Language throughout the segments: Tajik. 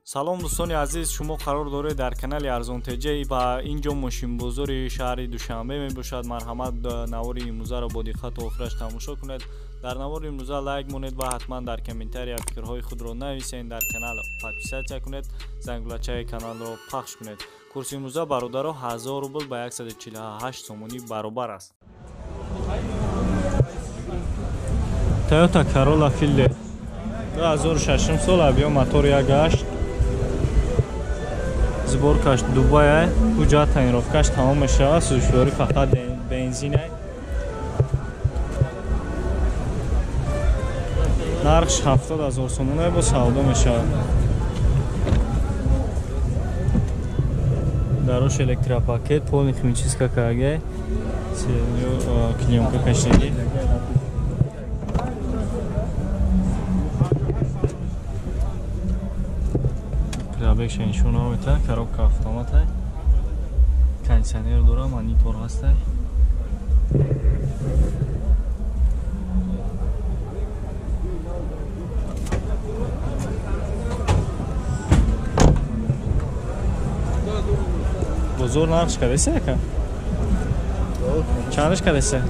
салом дӯстони азиз, шумо қарор доред дар канали арзонтеҷа ба инҷо мошинбозори шаҳри душанбе мебошад. марҳамат, навори имрӯзаро бо диққату охираш тамошо кунед. дар навори имрӯза лайк монед ва ҳатман дар комментария фикрҳои худро нависед. дар канал подписатсия кунед, зангулачаи каналро пахш кунед. курси имрӯза бародаро 1000 рубл ба 148 сомонӣ баробар аст. Toyota Corolla Fielder 2006 сол, объем мотор 1.8, сборкаш Дубай, ҳуҷҷат таъмировкаш тамом мешавад, сӯзишворӣ фақат бензин аст. нархш 70000 сомон бо савдо мешавад. дарош электропакет, полный химическая КГ, клеёнка кашиди. Пробег нишон намета, коробка автомат аст. Кондиционер дора, монитор ҳаст. Бозор нархш кадеса яка? Чандаш кадеса?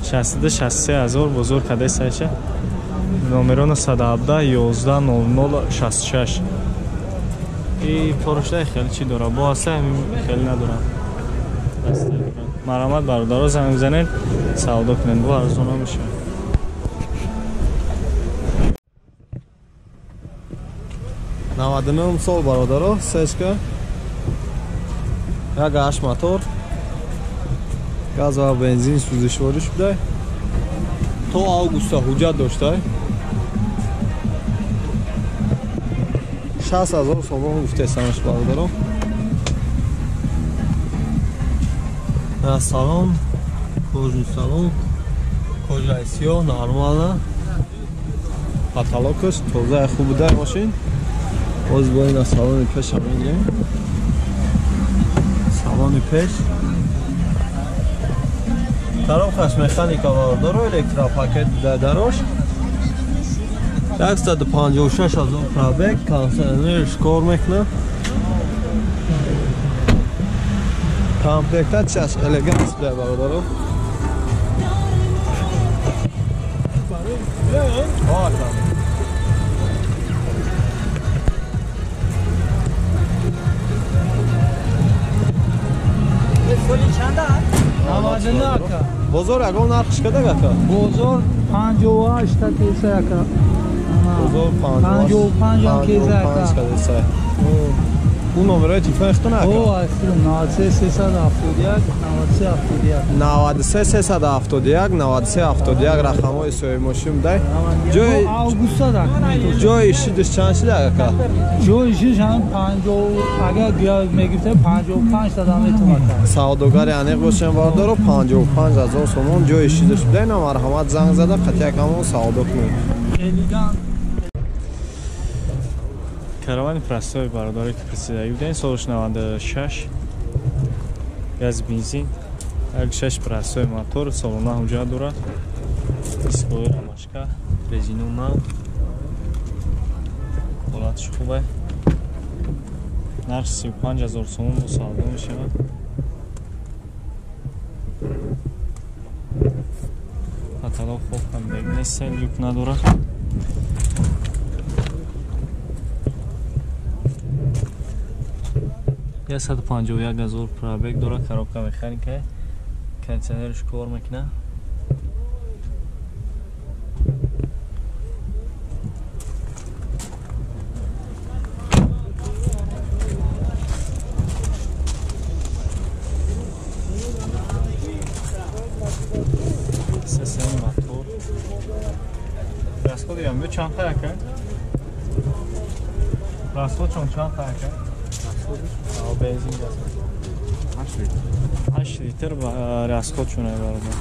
63000 бозор кадеса аша? номерона 117 11 00 66. И порштай хеле чи дора, бо аста хеле надора. марҳамат, бародаро занг бизанед, савдо кунед, бо арзона меша. Навадинам сол бародаро, сечка 1.8 мотор, газ ва бензин сӯзишворӣ шуда. То августа ҳуҷҷат дошта. 6000 сомон гуфтесамаш бародаро. Салон, кожаный салон, кожа сиёҳ, нормально. Потолокаш тоза хуб буда машин. Боз бо ина салони пеш ҳам мегирем. Салони пеш. Коробкаш механика бародаро, электропакет буда дарош. 156000 пробег, кондиционерш кор мекунад. комплектатсияш элегант буда бародаро. бозор ягон нархш када гака? бозор 58 та кеса яка. бозор 55 кеса яка. У номерои телефони хитон яка? О, асил 93371 93 9371 рақамҳои соҳибмошин будай. ҷои августа дакумент. ҷои ишидаш чанд шида яка? ҷои ишидаш 50, агар бия мегирифта 55 та метавонад. савдогари аниқ бошем бародаро, 55000 сомон ҷои ишидаш будай. на марҳамат занг зада қатъякамон савдо кунед. Каравани простой бародари ки присидаги будем, солш 96, газ бензин, 1.6 простой мотор, салона ҳуҷҷат дорад, дисклои рамашка, резину нав, ҳолатиш хуб аст. нарх 35000 сомон бо савдо мешавад. потолок хуб ҳам нест, люк надорад. 151000 пробег дорад, коробка механика, кондиционерш кор мекунад. Сесен мотор. расход ям чанд та яка? расход чанд та яка? бензин газ 8 литр ва расход чунай бародар.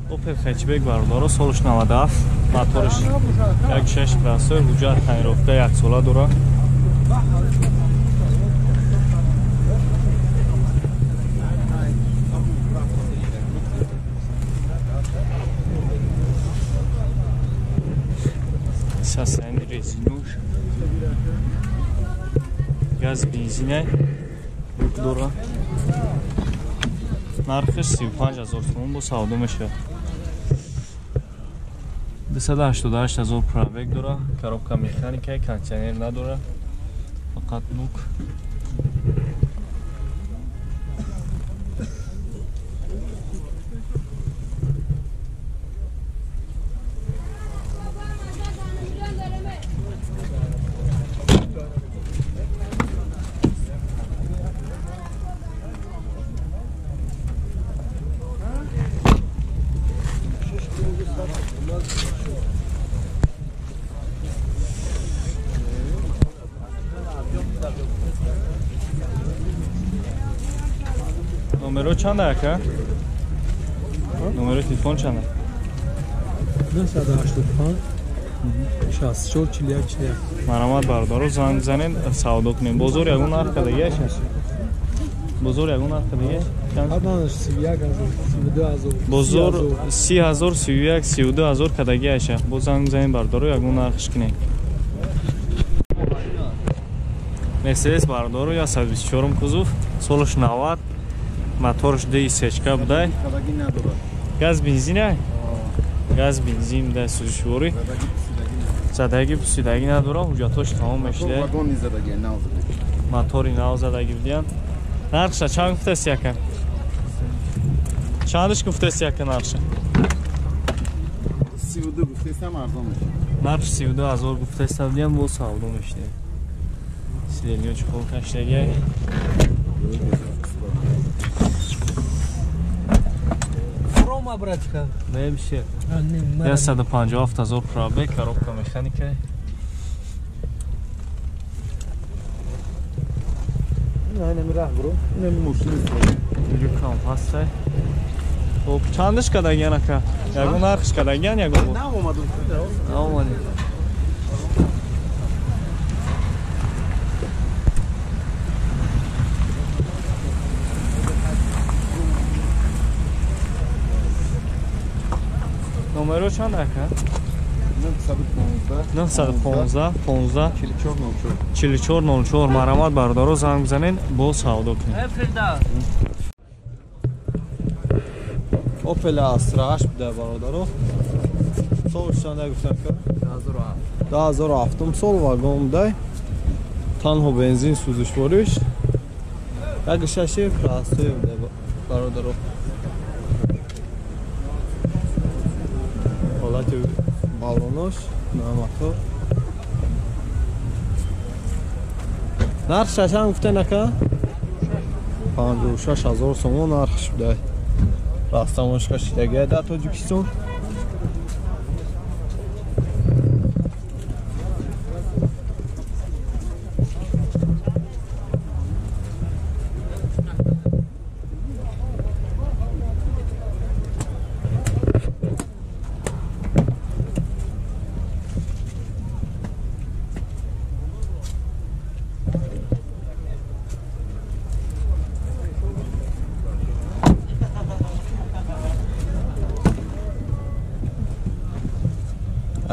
Opel хэтчбек бародаро, солш 97, моториш 1.6 простой, ҳуҷҷат таъмировка 1 сола дорад. бензинуш газ бензине дора нархиш 35000 сомон бо савдо мешавад 288000 пробег дора коробка механика кондиционер надора фақат нук номеро чанд ака? номеро телефон чанд? 985 64 41 41 марамат бардоро занг занен савдо кунем бозор ягон нарх кадагиаш бозор ягон нарх кадагиаш ҳамаш 31000 бозор 30000 31 32000 кадагиаш бо занг занен бардоро ягон нархш кунем Mercedes бардоро 124 кузов солиш 90 моторш D-сечка будай газ бензин газ бензин да сузишвори задаги пусидаги надора ҳуҷҷатош тамом мешуда мотори нав задаги будиян нархша чанд гуфтаси яка чандиш гуфтаси яка нархша 32 гуфтасам арзон мешавад нарх 32000 гуфтаси будиян бо савдо мешуда сидениё чуқол каштаги Рома братка Небише 157000 пробег коробка механика намирах бро Люкам ҳастай хуб чандиш кадагиан ака ягон нархш кадагиан ягон наомадем номеро чанд ака 915 15 4404 марамат бардоро занг бизанен бо савдо кунем Opel Astra 8 буде бародаро солш чанд гуфтам ка 12007 сол вагон будай танҳо бензин сузишвориш як шаши простой буде бародаро ҳолати балонош намато нарх шашан гуфтан ака 56000 сомон нархш будай растамошка шидагия да Тоҷикистон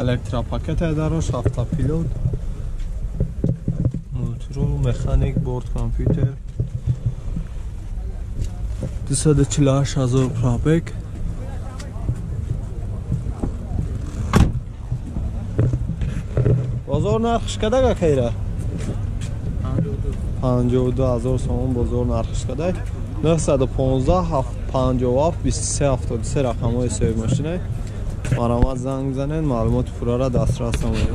Elektropakет darosh, автопилот, multirol, mexanik, bord kompyuter. 248,000 пробег. Bozor narxi qadar akayra? 52,000 сомон bozor narxi qadar? 915 57 23 73 рақамҳои соҳиби машина. маромад занг бизанед маълумоти пурраро дастрас намоед.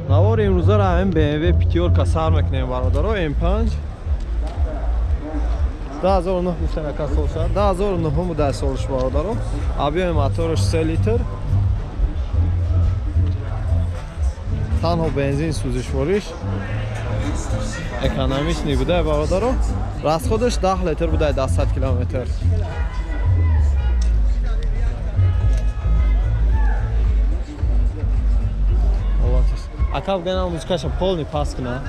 навори имрӯзаро ҳамин BMW пятёрка сар мекунем бародаро M5 2009 гуфтан ака сол шуд 2009 будай солш бародаро объеми моториш 3 литр танҳо бензин сӯзишвориш экономичный будай бародаро расходиш 10 литр будай 100 километр Ака генал музыкаша полный паскна.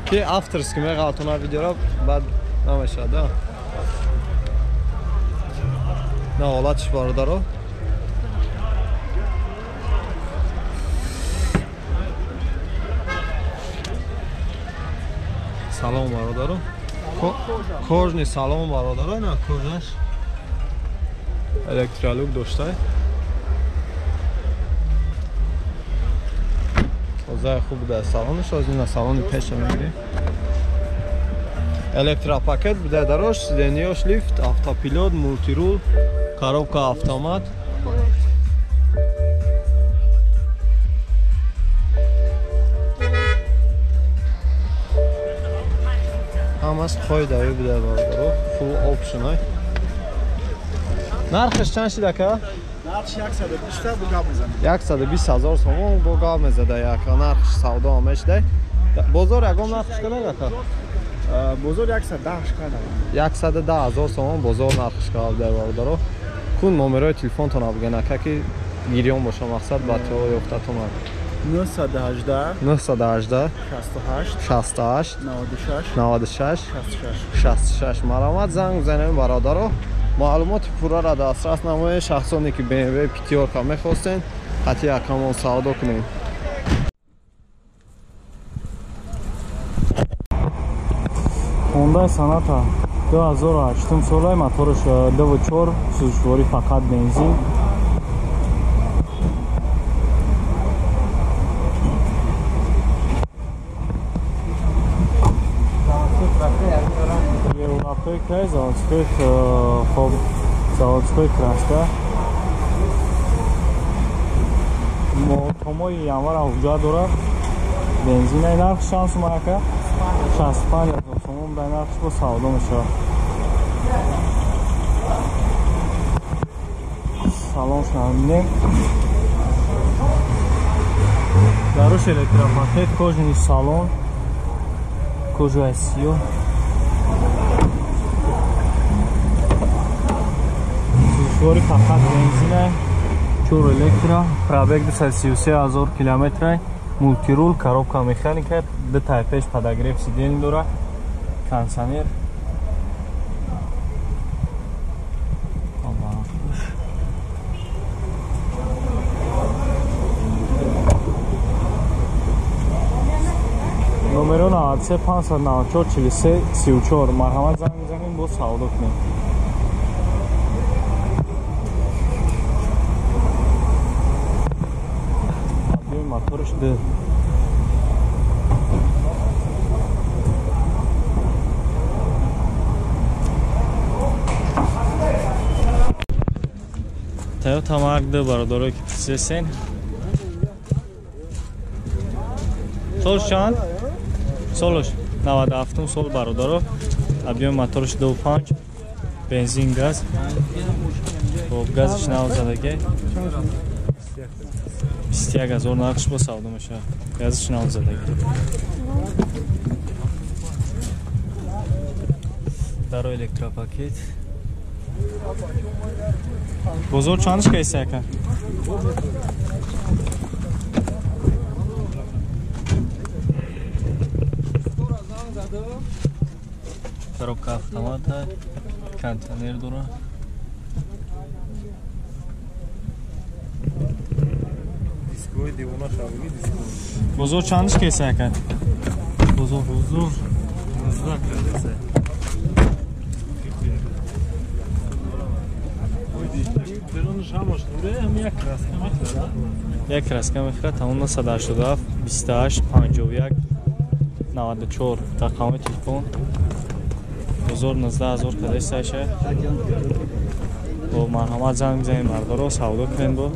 Ки авторский мега тона видео бад намеша, да. На олатш бародаро. салом бародаро. Кожни салом бародаро, на кожаш электролук доштай. Озай хуб да салонш, аз ин салони пеша мегирем. Электропакет буде дарош, сиденьёш лифт, автопилот, мультирул, коробка автомат. Ҳамас қоидави буде бародаро, full option ай. Нархш чанд шид ака? Нархш 120 бо гап мезанем. 120,000 сомон бо гап мезада яка нархш савдо омешда. Бозор ягон нархш кадак ака? Бозор 110 кадак. 110,000 сомон бозор нархш кадак бародаро. Кун номерои телефонтон абган ака ки гирён боша мақсад ба то ёфтатон ак. 918 918 68 68 96 96 66 маромад занг занем бародаро. маълумоти пурраро дастрас намоед. шахсоне ки BMW питёрка мехостен қати якамон савдо кунем. Hyundai Sonata 2008 солай, моторш 2.4, сӯзишворӣ фақат бензин. Европейка, заводской краска. Мотомои январа ҳуҷа дорад. Бензинай нарх чанд сум ака? 65,000 сомон дай нархш бо савдо мешавад. Салонш намебинем. дарош электропакет, кожаный салон, кожа сиё. Сӯзишворӣ фақат бензинай, 4 электро, пробег 233,000 километрай, мультирул, коробка механика, ду пеш подогрев сидений дорад, кондиционер. номеро 93 594 43 34 марҳамат занг мезанем бо савдо кунем. Моторш д. Toyota Mark D бародарои ки тисесен. Солш чанд? Солш 97 сол бародаро. Объем моторш 2.5, бензин газ. Бо газш навзадаги. 21,000 нархш бо савдо мешавад. Газш навзадаги. Даро электропакет. Бозор чандш кайса ака? Коробка автомата, кондиционер дора. Дисковый дивона шавли дисковый. Бозор чандш кайса ака? Бозор 19 крадеса. Як краска мехра, тамом 187 28 51 94 рақами телефон. бозор 19000 кадеш саша. бо марҳамат занг мезанем бародаро савдо кунем бо